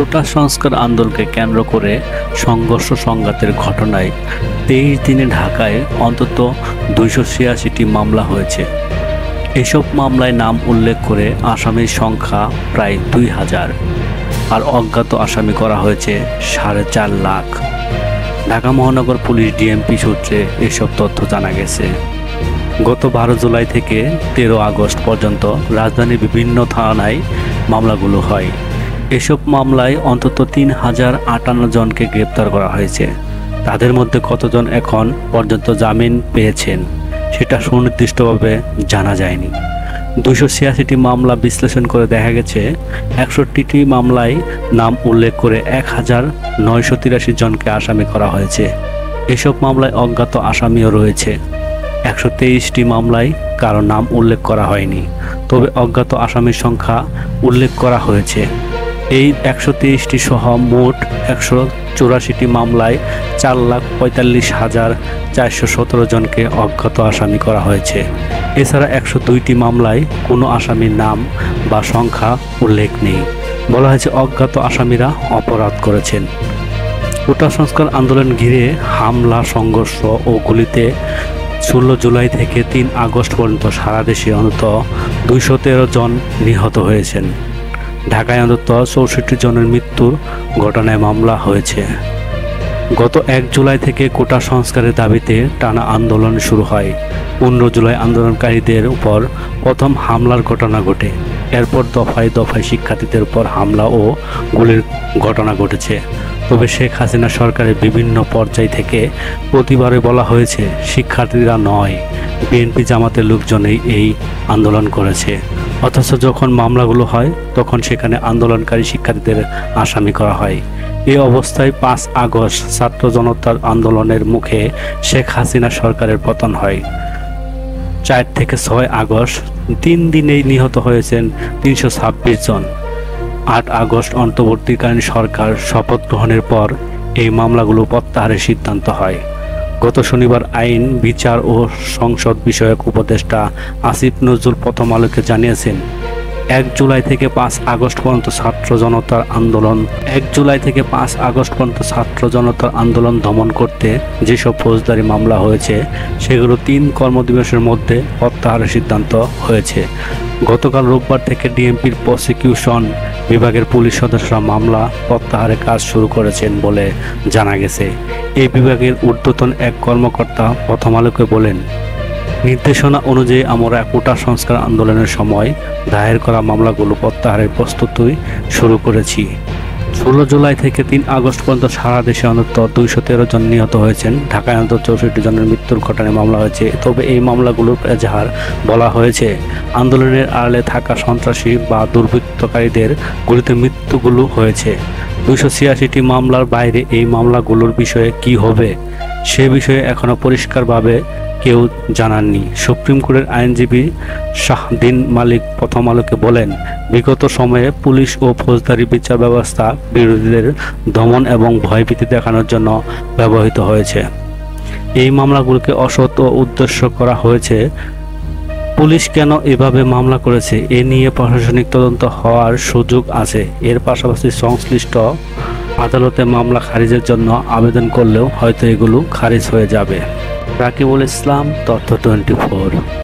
কোটা সংস্কার আন্দোলনকে কেন্দ্র করে সংঘর্ষ সংঘাতের ঘটনায় 23 দিনে ঢাকায় অন্তত 286টি মামলা হয়েছে। এসব মামলায় নাম উল্লেখ করে আসামির সংখ্যা প্রায় 2000 আর অজ্ঞাত আসামি করা হয়েছে 4.5 লাখ। ঢাকা মহানগর পুলিশ ডিএমপি সূত্রে এসব তথ্য জানা গেছে। গত 12 জুলাই থেকে 13 আগস্ট পর্যন্ত রাজধানীর বিভিন্ন থানায় মামলাগুলো হয়। এসব মামলায় অন্তত 3058 জনকে গ্রেপ্তার করা হয়েছে। তাদের মধ্যে কতজন এখন পর্যন্ত জামিন পেয়েছেন সেটা সুনির্দিষ্টভাবে জানা যায়নি। 286টি মামলা বিশ্লেষণ করে দেখা গেছে 61টি মামলায় নাম উল্লেখ করে 1983 জনকে আসামি করা হয়েছে। এসব মামলায় অজ্ঞাত আসামিও রয়েছে। 123টি মামলায় কারো নাম উল্লেখ করা হয়নি, তবে অজ্ঞাত আসামির সংখ্যা উল্লেখ করা হয়েছে। এই 123টি সহ মোট 184টি মামলায় 4,45,417 জনকে অজ্ঞাত আসামি করা হয়েছে। এছাড়া 102টি মামলায় কোনো আসামির নাম বা সংখ্যা উল্লেখ নেই। বলা হয়েছে অজ্ঞাত আসামিরা অপরাধ করেছেন। কোটা সংস্কার আন্দোলন ঘিরে হামলা, সংঘর্ষ ও গুলিতে 16 জুলাই থেকে 3 আগস্ট পর্যন্ত সারা দেশে অন্তত 213 জন নিহত হয়েছেন। ঢাকায় অন্তত 64 জনের মৃত্যুর ঘটনায় মামলা হয়েছে। গত 1 জুলাই থেকে কোটা সংস্কারের দাবিতে টানা আন্দোলন শুরু হয়। 15 জুলাই আন্দোলনকারীদের উপর প্রথম হামলার ঘটনা ঘটে। এরপর দফায় দফায় শিক্ষার্থীদের উপর হামলা ও গুলির ঘটনা ঘটেছে। তবে শেখ হাসিনা সরকারের বিভিন্ন পর্যায় থেকে প্রতিবারে বলা হয়েছে শিক্ষার্থীরা নয়, বিএনপি জামাতের লোকজনেই এই আন্দোলন করেছে। অথচ যখন মামলাগুলো হয় তখন সেখানে আন্দোলনকারী শিক্ষার্থীদের আসামি করা হয়। এই অবস্থায় 5 আগস্ট ছাত্র জনতার আন্দোলনের মুখে শেখ হাসিনা সরকারের পতন হয়। 4 থেকে 6 আগস্ট 3 দিনেই নিহত হয়েছেন 326 জন। 8 আগস্ট অন্তর্বর্তীকালীন সরকার শপথ গ্রহণের পর এই মামলাগুলো প্রত্যাহারের সিদ্ধান্ত হয়। গত শনিবার আইন, বিচার ও সংসদ বিষয়ক উপদেষ্টা আসিফ নজরুল প্রথম আলোকে জানিয়েছেন 1 জুলাই থেকে 5 আগস্ট পর্যন্ত ছাত্র জনতার আন্দোলন দমন করতে যেসব ফৌজদারি মামলা হয়েছে সেগুলো 3 কর্মদিবসের মধ্যে প্রত্যাহারের সিদ্ধান্ত হয়েছে। গতকাল রোববার থেকে ডিএমপির প্রসিকিউশন বিভাগের পুলিশ সদস্যরা মামলা প্রত্যাহারের কাজ শুরু করেছেন বলে জানা গেছে। এই বিভাগের ঊর্ধ্বতন এক কর্মকর্তা প্রথম আলোকে বলেন, নির্দেশনা অনুযায়ী আমরা কোটা সংস্কার আন্দোলনের সময় দায়ের করা মামলাগুলো প্রত্যাহারের প্রস্তুতি শুরু করেছি। 16 জুলাই থেকে 3 আগস্ট পর্যন্ত সারা দেশে অন্তত 213 জন নিহত হয়েছেন। ঢাকায় অন্তত 64 জনের মৃত্যুর ঘটনায় মামলা হয়েছে। তবে এই মামলাগুলোর এজাহার বলা হয়েছে আন্দোলনের আড়ালে থাকা সন্ত্রাসী বা দুর্বৃত্তকারীদের গুলিতে মৃত্যুগুলো হয়েছে। 286টি মামলার বাইরে এই মামলাগুলোর বিষয়ে কি হবে সে বিষয়ে এখনো পরিষ্কারভাবে কেউ জানাননি। সুপ্রিম কোর্টের আইনজীবী শাহদিন মালিক প্রথম আলোকে বলেন, বিগত সময়ে পুলিশ ও ফৌজদারি বিচার ব্যবস্থা বিরোধীদের দমন এবং ভয়ভীতি দেখানোর জন্য ব্যবহৃত হয়েছে। এই মামলাগুলোকে অসৎ ও উদ্দেশ্য করা হয়েছে। পুলিশ কেন এভাবে মামলা করেছে এ নিয়ে প্রশাসনিক তদন্ত হওয়ার সুযোগ আছে। এর পাশাপাশি সংশ্লিষ্ট আদালতে মামলা খারিজের জন্য আবেদন করলেও হয়তো এগুলো খারিজ হয়ে যাবে। রাকিবুল ইসলাম, তথ্য 24।